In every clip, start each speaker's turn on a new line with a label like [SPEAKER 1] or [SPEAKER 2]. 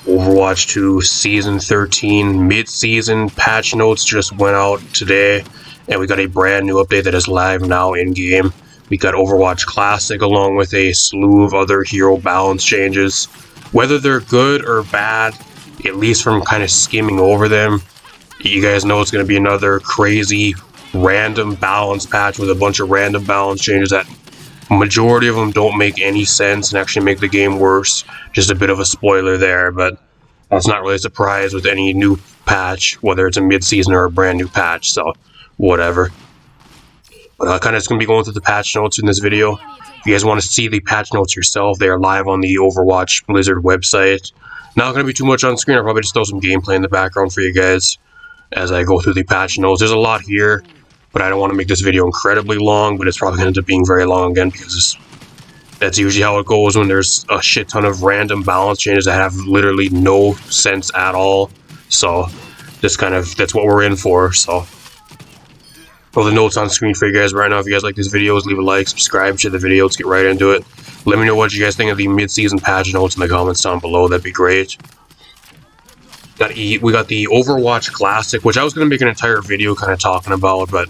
[SPEAKER 1] Overwatch 2 Season 13 mid-season patch notes just went out today, and we got a brand new update that is live now in-game. We got Overwatch Classic along with a slew of other hero balance changes. Whether they're good or bad, at least from kind of skimming over them, you guys know it's going to be another crazy random balance patch with a bunch of random balance changes that majority of them don't make any sense and actually make the game worse. Just a bit of a spoiler there, but that's not really a surprise with any new patch, whether it's a mid-season or a brand new patch, so whatever. But kind of just going to be going through the patch notes in this video. If you guys want to see the patch notes yourself, they are live on the Overwatch Blizzard website. Not going to be too much on screen, I'll probably just throw some gameplay in the background for you guys as I go through the patch notes. There's a lot here, but I don't want to make this video incredibly long, but it's probably going to end up being very long again because that's usually how it goes when there's a shit ton of random balance changes that have literally no sense at all. So that's what we're in for. So all the notes on screen for you guys right now. If you guys like these videos, leave a like, subscribe, share the video. Let's get right into it. Let me know what you guys think of the mid-season patch notes in the comments down below. That'd be great. We got the Overwatch Classic, which I was going to make an entire video kind of talking about, but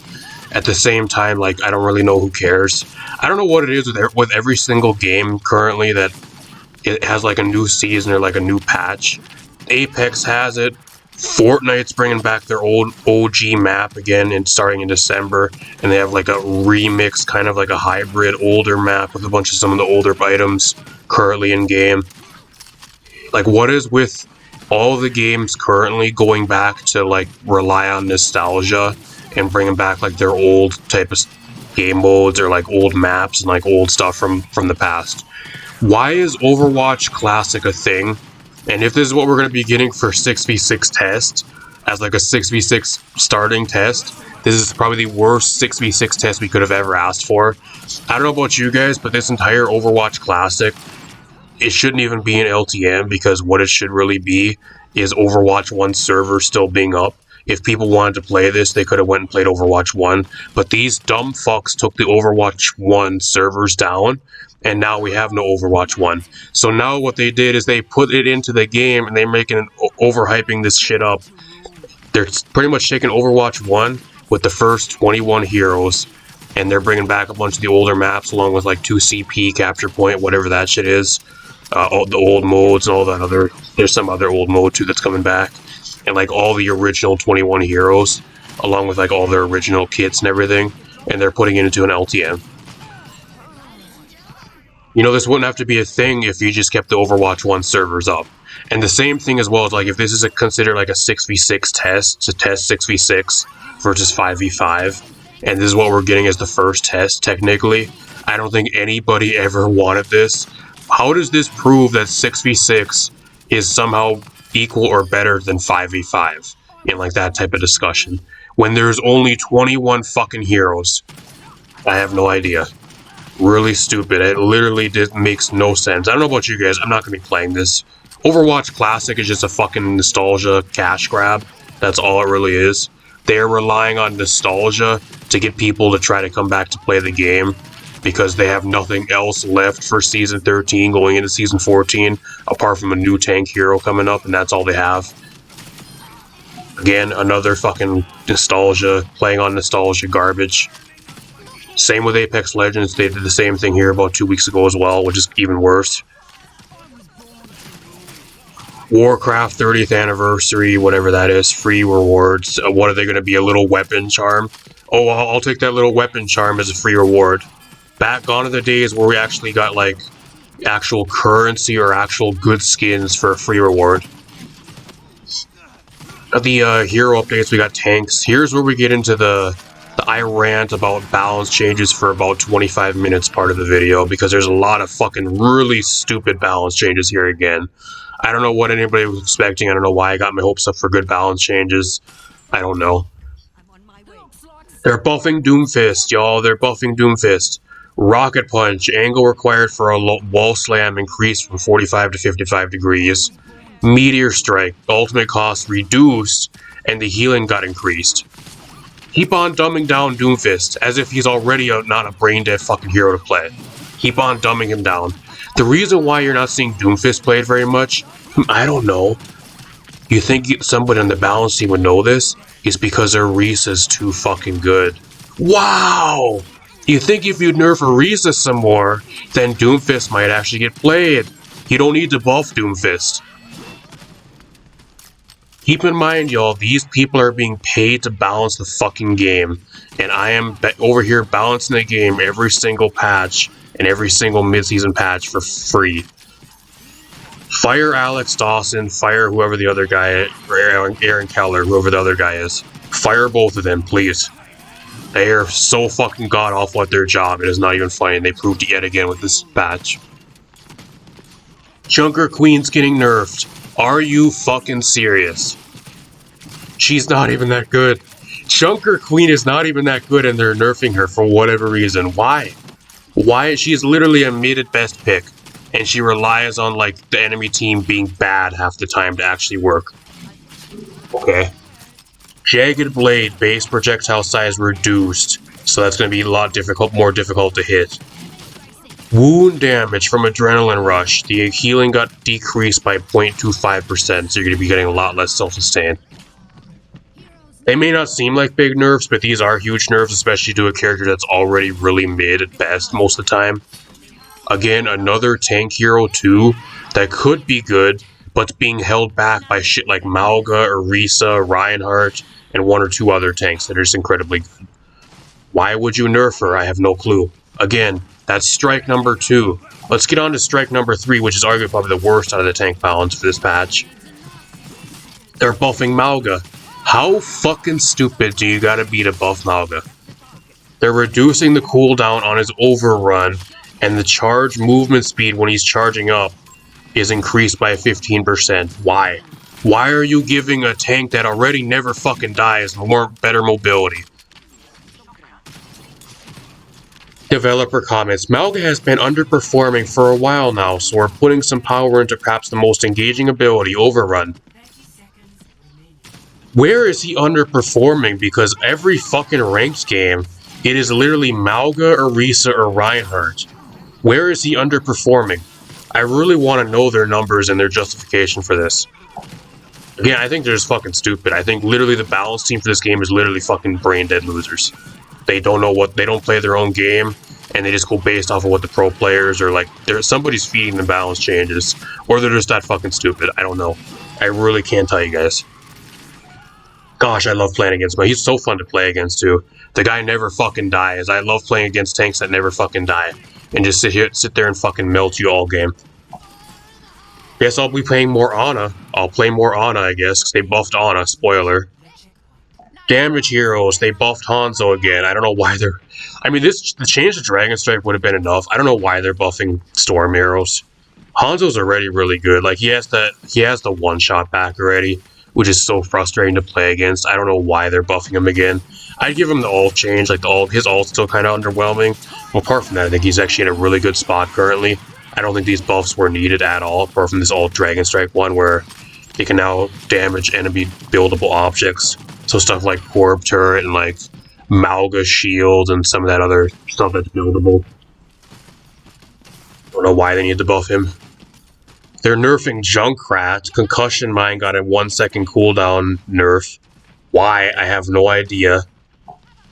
[SPEAKER 1] at the same time, like, I don't really know who cares. I don't know what it is with every single game currently that it has like a new season or like a new patch. Apex has it. Fortnite's bringing back their old OG map again and starting in December, and they have like a remix, kind of like a hybrid older map with a bunch of some of the older items currently in game. Like, what is with all the games currently going back to like rely on nostalgia and bringing back like their old type of game modes or like old maps and like old stuff from the past? Why is Overwatch Classic a thing? And if this is what we're going to be getting for 6v6 test, as like a 6v6 starting test, this is probably the worst 6v6 test we could have ever asked for. I don't know about you guys, but this entire Overwatch Classic, it shouldn't even be an LTM, because what it should really be is Overwatch 1 server still being up. If people wanted to play this, they could have went and played Overwatch 1. But these dumb fucks took the Overwatch 1 servers down, and now we have no Overwatch 1. So now what they did is they put it into the game, and they're making overhyping this shit up. They're pretty much taking Overwatch 1 with the first 21 heroes, and they're bringing back a bunch of the older maps along with like 2 CP, capture point, whatever that shit is. All the old modes and all that other, there's some other old mode too that's coming back, and like all the original 21 heroes along with like all their original kits and everything, and they're putting it into an LTM. You know, this wouldn't have to be a thing if you just kept the Overwatch 1 servers up. And the same thing as well as like if this is considered like a 6v6 test, to test 6v6 versus 5v5, and this is what we're getting as the first test technically, I don't think anybody ever wanted this. How does this prove that 6v6 is somehow equal or better than 5v5 in like that type of discussion when there's only 21 fucking heroes? I have no idea. Really stupid. It literally makes no sense. I don't know about you guys, I'm not going to be playing this. Overwatch Classic is just a fucking nostalgia cash grab. That's all it really is. They're relying on nostalgia to get people to try to come back to play the game, because they have nothing else left for Season 13 going into Season 14, apart from a new tank hero coming up, and that's all they have. Again, another fucking nostalgia, playing on nostalgia garbage. Same with Apex Legends, they did the same thing here about 2 weeks ago as well, which is even worse. Warcraft 30th anniversary, whatever that is, free rewards. What are they going to be, a little weapon charm? Oh, I'll take that little weapon charm as a free reward. Back gone are the days where we actually got like actual currency or actual good skins for a free reward. The hero updates, we got tanks. Here's where we get into the I rant about balance changes for about 25 minutes part of the video, because there's a lot of fucking really stupid balance changes here again. I don't know what anybody was expecting. I don't know why I got my hopes up for good balance changes. I don't know. They're buffing Doomfist, y'all. They're buffing Doomfist. Rocket Punch, angle required for a wall slam increased from 45 to 55 degrees. Meteor Strike, ultimate cost reduced, and the healing got increased. Keep on dumbing down Doomfist, as if he's already not a brain-dead fucking hero to play. Keep on dumbing him down. The reason why you're not seeing Doomfist played very much I don't know. You think somebody on the balance team would know this? It's because their Risa's too fucking good. Wow! You think if you nerf Risa some more, then Doomfist might actually get played. You don't need to buff Doomfist. Keep in mind, y'all, these people are being paid to balance the fucking game. And I am over here balancing the game every single patch and every single mid-season patch for free. Fire Alex Dawson, fire whoever the other guy, Aaron Keller, whoever the other guy is. Fire both of them, please. They are so fucking god-awful at their job, it is not even funny. They proved it yet again with this patch. Junker Queen's getting nerfed. Are you fucking serious? She's not even that good. Junker Queen is not even that good and they're nerfing her for whatever reason. Why? Why? She's literally a mid at best pick. And she relies on, like, the enemy team being bad half the time to actually work. Okay. Jagged Blade, base projectile size reduced. So that's going to be a lot more difficult to hit. Wound damage from Adrenaline Rush. The healing got decreased by 0.25%, so you're going to be getting a lot less self-sustain. They may not seem like big nerfs, but these are huge nerfs, especially to a character that's already really mid at best most of the time. Again, another tank hero too, that could be good, but's being held back by shit like Malga, Orisa, Reinhardt, and one or two other tanks that are just incredibly good. Why would you nerf her? I have no clue. Again, that's strike number 2. Let's get on to strike number 3, which is arguably probably the worst out of the tank balance for this patch. They're buffing Malga. How fucking stupid do you gotta be to buff Malga? They're reducing the cooldown on his overrun, and the charge movement speed when he's charging up is increased by 15%. Why? Why are you giving a tank that already never fucking dies better mobility? Developer comments, Malga has been underperforming for a while now, so we're putting some power into perhaps the most engaging ability, Overrun. Where is he underperforming? Because every fucking ranked game, it is literally Malga, Orisa, or Reinhardt. Where is he underperforming? I really want to know their numbers and their justification for this. Again, I think they're just fucking stupid. I think literally the balance team for this game is literally fucking brain dead losers. They don't know they don't play their own game, and they just go based off of what the pro players are like. Somebody's feeding them balance changes, or they're just that fucking stupid. I don't know. I really can't tell you guys. Gosh, I love playing against him. He's so fun to play against too. The guy never fucking dies. I love playing against tanks that never fucking die. And just sit there and fucking melt you all game. Guess I'll be playing more Ana. I'll play more Ana, I guess, because they buffed Ana. Spoiler. Damage heroes. They buffed Hanzo again. I don't know why they're... I mean, the change to Dragon Strike would have been enough. I don't know why they're buffing Storm Arrows. Hanzo's already really good. Like, he has the one-shot back already, which is so frustrating to play against. I don't know why they're buffing him again. I'd give him the ult change, like his ult's still kind of underwhelming. Well, apart from that, I think he's actually in a really good spot currently. I don't think these buffs were needed at all, apart from this ult Dragon Strike one, where he can now damage enemy buildable objects. So stuff like Corp Turret and like Malga Shield and some of that other stuff that's buildable. Don't know why they need to buff him. They're nerfing Junkrat. Concussion Mine got a 1-second cooldown nerf. Why? I have no idea.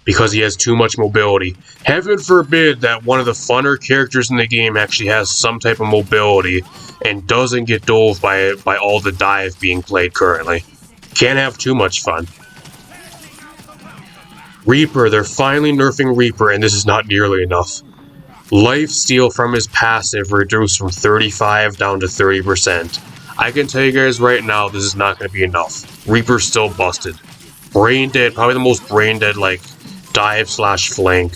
[SPEAKER 1] Because he has too much mobility. Heaven forbid that one of the funner characters in the game actually has some type of mobility and doesn't get dove by all the dive being played currently. Can't have too much fun. Reaper, they're finally nerfing Reaper, and this is not nearly enough. Lifesteal from his passive reduced from 35 down to 30%. I can tell you guys right now, this is not going to be enough. Reaper's still busted. Brain dead, probably the most brain dead, like, dive/flank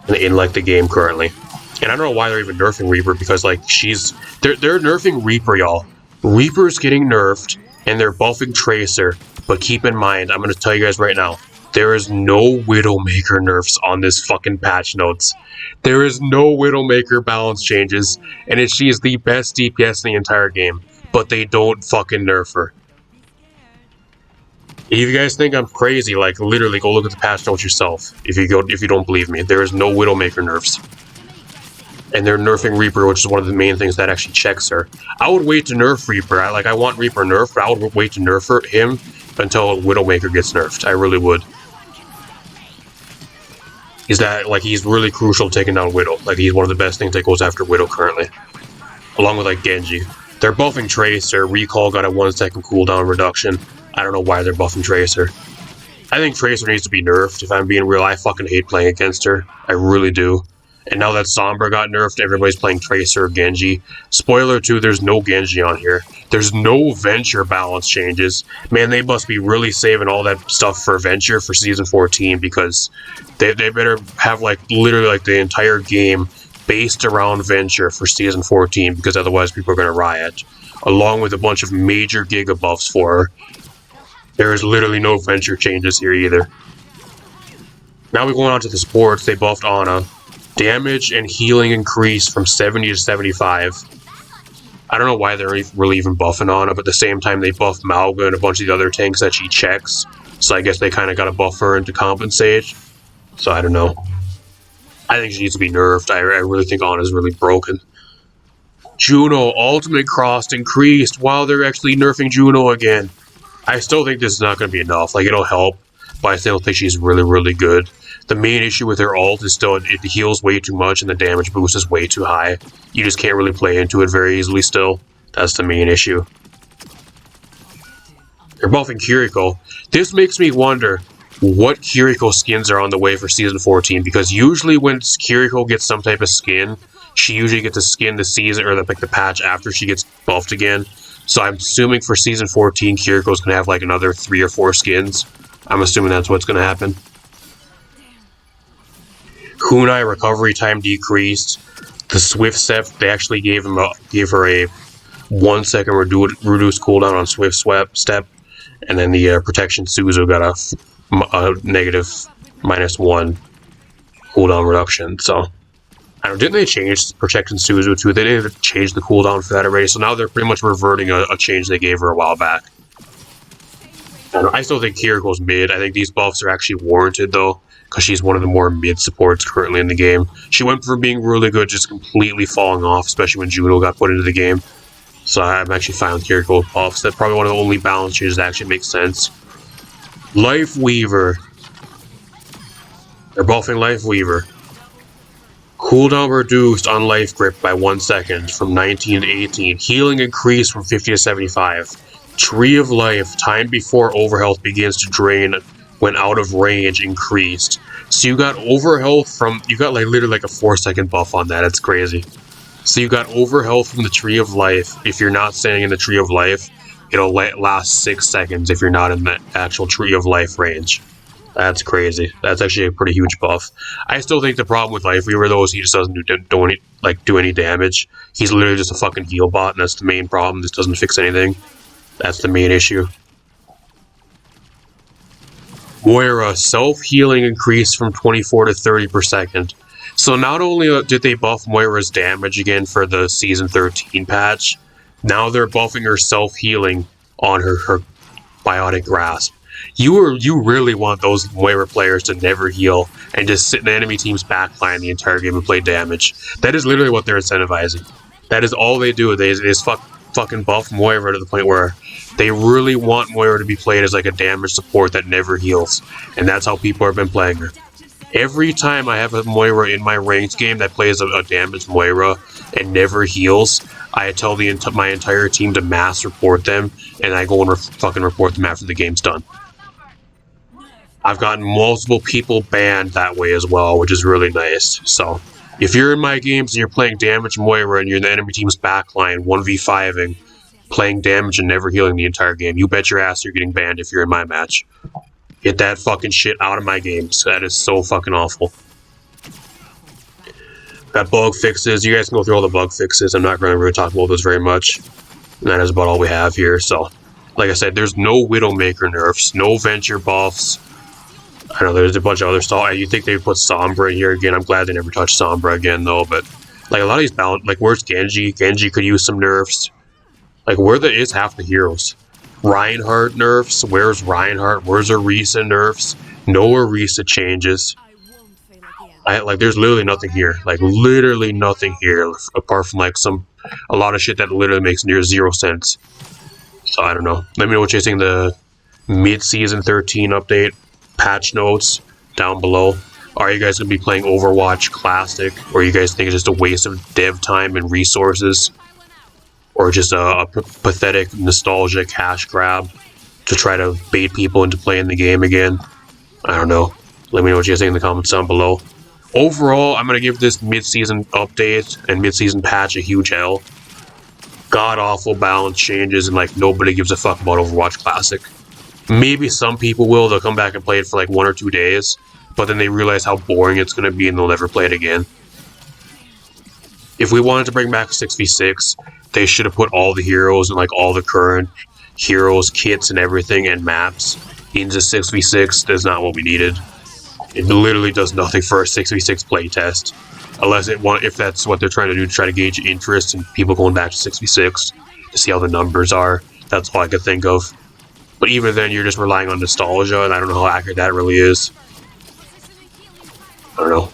[SPEAKER 1] in like the game currently. And I don't know why they're even nerfing Reaper, because like they're nerfing Reaper, y'all. Reaper's getting nerfed and they're buffing Tracer, but keep in mind, I'm gonna tell you guys right now, there is no Widowmaker nerfs on this fucking patch notes. There is no Widowmaker balance changes, and she is the best DPS in the entire game, but they don't fucking nerf her. If you guys think I'm crazy, like literally go look at the patch notes yourself. If you don't believe me, there is no Widowmaker nerfs. And they're nerfing Reaper, which is one of the main things that actually checks her. I would wait to nerf Reaper. I want Reaper nerfed, but I would wait to nerf him until Widowmaker gets nerfed. I really would. He's really crucial taking down Widow. Like, he's one of the best things that goes after Widow currently. Along with, like, Genji. They're buffing Tracer. Recall got a 1-second cooldown reduction. I don't know why they're buffing Tracer. I think Tracer needs to be nerfed, if I'm being real. I fucking hate playing against her. I really do. And now that Sombra got nerfed, everybody's playing Tracer or Genji. Spoiler 2, there's no Genji on here. There's no Venture balance changes. Man, they must be really saving all that stuff for Venture for Season 14, because they better have, like, literally, like, the entire game based around Venture for Season 14, because otherwise people are going to riot. Along with a bunch of major Giga buffs for her. There is literally no Venture changes here either. Now we're going on to the sports. They buffed Ana. Damage and healing increase from 70 to 75. I don't know why they're really even buffing Ana, but at the same time they buff Mauga and a bunch of the other tanks that she checks. So I guess they kind of got to buff her to compensate. So I don't know. I think she needs to be nerfed. I really think Ana's really broken. Juno, ultimate cost increased while they're actually nerfing Juno again. I still think this is not going to be enough. Like, it'll help, but I still think she's really, really good. The main issue with her ult is still it heals way too much and the damage boost is way too high. You just can't really play into it very easily still. That's the main issue. They're buffing Kiriko. This makes me wonder what Kiriko skins are on the way for Season 14, because usually when Kiriko gets some type of skin, she usually gets a skin the season, or the patch after she gets buffed again. So I'm assuming for Season 14, Kiriko's going to have like another 3 or 4 skins. I'm assuming that's what's going to happen. Kunai recovery time decreased. The Swift Step, they actually gave her a 1-second reduced cooldown on Swift Step, and then the Protection Suzu got a negative -1 cooldown reduction. So I don't, didn't they change Protection Suzu too? They didn't change the cooldown for that already, so now they're pretty much reverting a change they gave her a while back. I still think Kiriko's mid. I think these buffs are actually warranted though, because she's one of the more mid supports currently in the game. She went from being really good just completely falling off, especially when Juno got put into the game. So I'm actually fine with Kiriko's buffs. That's probably one of the only balance changes that actually makes sense. Life Weaver. They're buffing Life Weaver. Cooldown reduced on Life Grip by 1 second from 19 to 18. Healing increased from 50 to 75. Tree of Life, time before overhealth begins to drain when out of range increased. So you got overhealth from, you got like literally like a 4-second buff on that. It's crazy. So you got overhealth from the Tree of Life. If you're not standing in the Tree of Life, it'll last 6 seconds if you're not in the actual Tree of Life range. That's crazy. That's actually a pretty huge buff. I still think the problem with Life Weaver though is he just doesn't do any damage. He's literally just a fucking heal bot, and that's the main problem. This doesn't fix anything. That's the main issue. Moira, self-healing increased from 24 to 30 per second. So not only did they buff Moira's damage again for the Season 13 patch, now they're buffing her self-healing on her Biotic Grasp. You really want those Moira players to never heal and just sit in the enemy team's backline the entire game and play damage. That is literally what they're incentivizing. That is all they do. They just fucking buff Moira to the point where they really want Moira to be played as like a damage support that never heals. And that's how people have been playing her. Every time I have a Moira in my ranked game that plays a damaged Moira and never heals, I tell my entire team to mass report them, and I go and fucking report them after the game's done. I've gotten multiple people banned that way as well, which is really nice. So, if you're in my games and you're playing damage Moira and you're in the enemy team's backline, 1v5ing, playing damage and never healing the entire game, you bet your ass you're getting banned if you're in my match. Get that fucking shit out of my games. That is so fucking awful. Got bug fixes. You guys can go through all the bug fixes. I'm not going to really talk about this very much. And that is about all we have here. So, like I said, there's no Widowmaker nerfs, no Venture buffs. I know there's a bunch of other stuff. You think they put Sombra in here again. I'm glad they never touched Sombra again, though. But, like, a lot of these balance, like, where's Genji? Genji could use some nerfs. Like, where is half the heroes? Reinhardt nerfs. Where's Reinhardt? Where's Orisa nerfs? No Orisa changes. There's literally nothing here. Like, literally nothing here apart from, like, a lot of shit that literally makes near 0 cents. So, I don't know. Let me know what you think the mid-season 13 update patch notes down below. Are you guys going to be playing Overwatch Classic? Or you guys think it's just a waste of dev time and resources? Or just a pathetic nostalgia cash grab to try to bait people into playing the game again? I don't know. Let me know what you guys think in the comments down below. Overall, I'm going to give this mid-season update and mid-season patch a huge L. God-awful balance changes, and like nobody gives a fuck about Overwatch Classic. Maybe some people will. They'll come back and play it for like 1 or 2 days, but then they realize how boring it's going to be and they'll never play it again. If we wanted to bring back 6v6, they should have put all the heroes and like all the current heroes, kits, and everything and maps into 6v6. That's not what we needed. It literally does nothing for a 6v6 playtest, unless if that's what they're trying to do to try to gauge interest in people going back to 6v6 to see how the numbers are. That's all I could think of. But even then, you're just relying on nostalgia, and I don't know how accurate that really is. I don't know.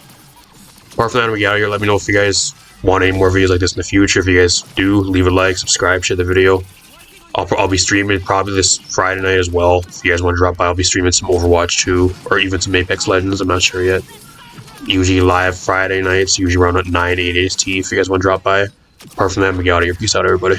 [SPEAKER 1] Apart from that, we get out of here. Let me know if you guys want any more videos like this in the future. If you guys do, leave a like, subscribe, share the video. I'll be streaming probably this Friday night as well. If you guys want to drop by, I'll be streaming some Overwatch 2, or even some Apex Legends, I'm not sure yet. Usually live Friday nights, usually around at 9, 8 AST if you guys want to drop by. Apart from that, we get out of here. Peace out, everybody.